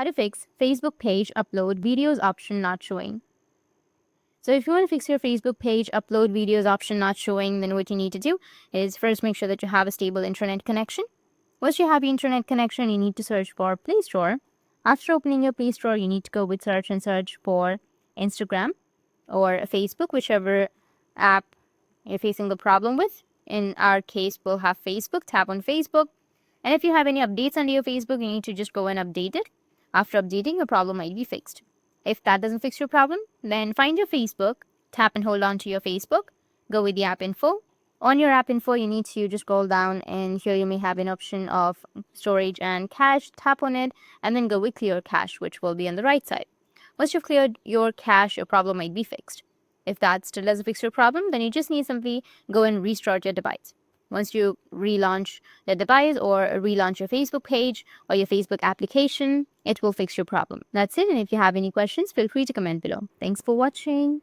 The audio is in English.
to fix Facebook page upload videos option not showing. So if you want to fix your Facebook page upload videos option not showing, then what you need to do is first make sure that you have a stable internet connection. Once you have your internet connection, you need to search for Play Store. After opening your Play Store, you need to go with search and search for Instagram or Facebook, whichever app you're facing the problem with. In our case, we'll have Facebook. Tap on Facebook. And if you have any updates under your Facebook, you need to just go and update it. After updating, your problem might be fixed. If that doesn't fix your problem, then find your Facebook, tap and hold on to your Facebook, go with the app info. On your app info, you need to just scroll down, and here you may have an option of storage and cache. Tap on it and then go with clear cache, which will be on the right side. Once you've cleared your cache, your problem might be fixed. If that still doesn't fix your problem, then you just need simply go and restart your device. Once you relaunch the device or relaunch your Facebook page or your Facebook application, it will fix your problem. That's it. And if you have any questions, feel free to comment below. Thanks for watching.